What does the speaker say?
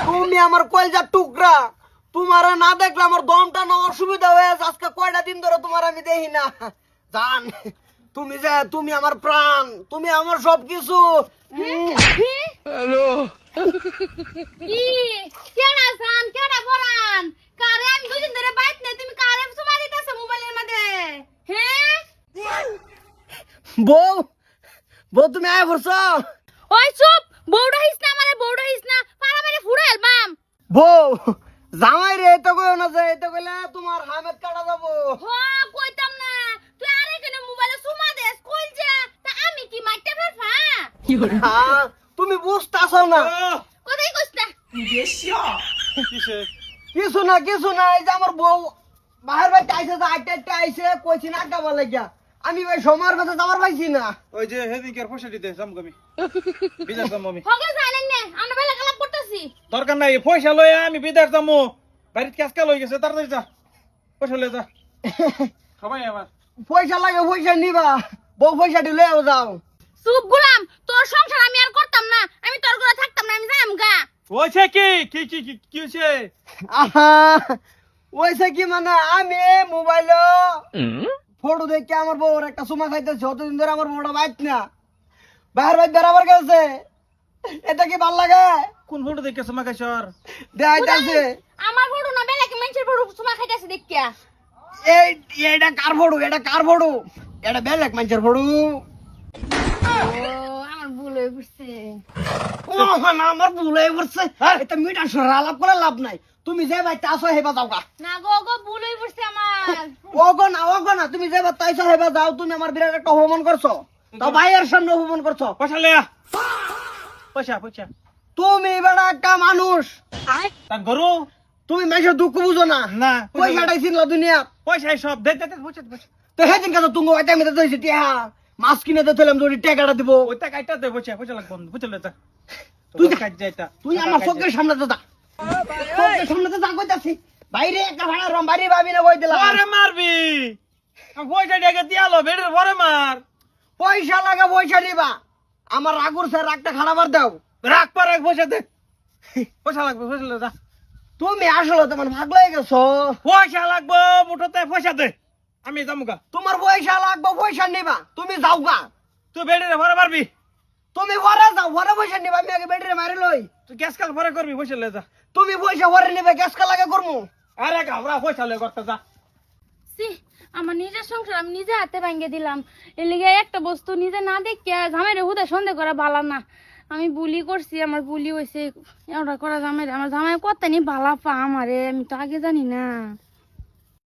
তুমি আমার কলজার টুকরা, তোমার না দেখলে আমার দমটা না অসুবিধা হয়ে আছে। আজকে কয়টা দিন ধরে তোমার আমি দেখি না। জান, তুমি আমার প্রাণ, তুমি আমার সবকিছু। হ্যালো কি কেডা জান কেডা পরান কারে আমি দুদিন ধরে বাইত নাই তুমি কারে সুমা দিতেছ মোবাইলের মধ্যে হ্যাঁ বউ, বউ তুমি আয় করছো? ওই চুপ বউড়া হিস না আমারে বউড়া হিস না পাড়া মেরে ফুড়ে এলবাম বউ, জামাই রে তো কইও না যে এটা কইলে তোমার হামেদ কাটা যাবো। হ্যাঁ কইতাম না তুই আরে কেন মোবাইলে সুমা দেস কইল যা তা আমি কি মাইটা ফেরফা হ্যাঁ, তুমি বুঝতাছো না। কোথায় কইছ না কিছু না কিছু না, এই যে আমার বউ বাহির বাড়িতে আইসে, আটটা আইসে কইছি না আটটা বলে গিয়া। আমি ভাই সময়ের কথা যাবার পাইছি না। ওই যে হেদিকের পয়সা দিতে যাম আমি বিদেশ যাম আমি। হগে জানেন না আমরা বেলা কালাপ করতেছি দরকার নাই পয়সা লয়ে আমি বিদেশ যামু। বাড়িতে কাজকা লই গেছে তাড়াতাড়ি যা, পয়সা লয়ে যা। সবাই আমার পয়সা লাগে, পয়সা নিবা, বউ পয়সা দিলে যাও। চুপ গুলাম তোর সংসার আমি আর করতাম না আমি তোর ঘরে থাকতাম না আমি যাইম গা হয়েছে কি কি কি কি কি হয়েছে? আহা, ওইসে কি মানে আমি মোবাইল ফটো দেখে আমার বউর একটা সুমা খাইতেছে। অতদিন ধরে আমার বউটা বাইত না, বাহির বাইর বেড়াবার গেছে। এটা কি ভাল লাগে? কোন ফটো দেখে সমা কাইছর? দেখাইতেছে আমার বড় না বেলা কি মানুষের বড় সুমা খাইতাছে দেখিয়া এটা কার ফটো, এটা কার ফটো? এটা বেলেগ মানুষের ফটো। ও আমার ভুল হয়ে পড়ছে আমার ভুল হয়ে পড়ছে। এটা মিঠা সরা আলাপ করে লাভ নাই। তুমি যে ভাই আসো হেবা যাও গা। না গো গো ভুল হয়ে পড়ছে আমার ওগো না, তুমি যে তাইছো হেবা যাও। তুমি আমার বিরাট একটা অপমান করছো, তো ভাইয়ের সামনে অপমান করছো। পয়সা লয়া পয়সা পয়সা তুমি বেড়া একটা মানুষ, তার গরু তুমি মানুষের দুঃখ বুঝো না। না পয়সাটাই চিনলা দুনিয়া। পয়সা সব দে দে দে পয়সা পয়সা তো সেদিন কাছে তুমি ওইটা আমি তো টিয়া মাছ কিনে তো দিলাম, যদি টাকাটা দিব। ওইটা কাইটা দে পয়সা পয়সা লাগবে পয়সা লয়ে যা। তুই তুই কাজ যাইতা তুই আমার চোখের সামনে তো যা, চোখের সামনে তো যা কইতাছি। বাইরে একটা ভাড়া রম বাইরে ভাবি না কই দিলাম। আরে মারবি পয়সা দিয়ে দিয়ালো বেড়ে পরে মার। পয়সা লাগে, পয়সা নিবা। আমার রাগুর স্যার রাগটা খারাপ দাও। রাখ পা রাখ পয়সা দে, পয়সা লাগবে পয়সা লয়ে যা। তুমি আসলে তোমার ভাগ লয়ে গেছো। পয়সা লাগবে মুঠোতে পয়সা দে, আমি যাবো গা। তোমার পয়সা লাগবে, পয়সা নিবা। তুমি যাও গা, তুই বেড়ে পরে মারবি। তুমি ঘরে যাও, ঘরে পয়সা নিবা। আমি আগে বেটারে মারি লই। তুই গ্যাস কাল পরে করবি পয়সা লয়ে যা। তুমি পয়সা ঘরে নিবে, গ্যাস কা লাগে করমু। আরে ঘাবড়া পয়সা লয়ে করতে যা। সি আমার নিজের সংসার আমি নিজে হাতে ভাঙ্গে দিলাম এর লিগে একটা বস্তু নিজে না দেখিয়া জামাইরে হুদা সন্দেহ করা ভালো না আমি বুলি করছি আমার বুলি হয়েছে এটা করা জামাই আমার জামাই কত নি ভালা পা আমারে আমি তো আগে জানি না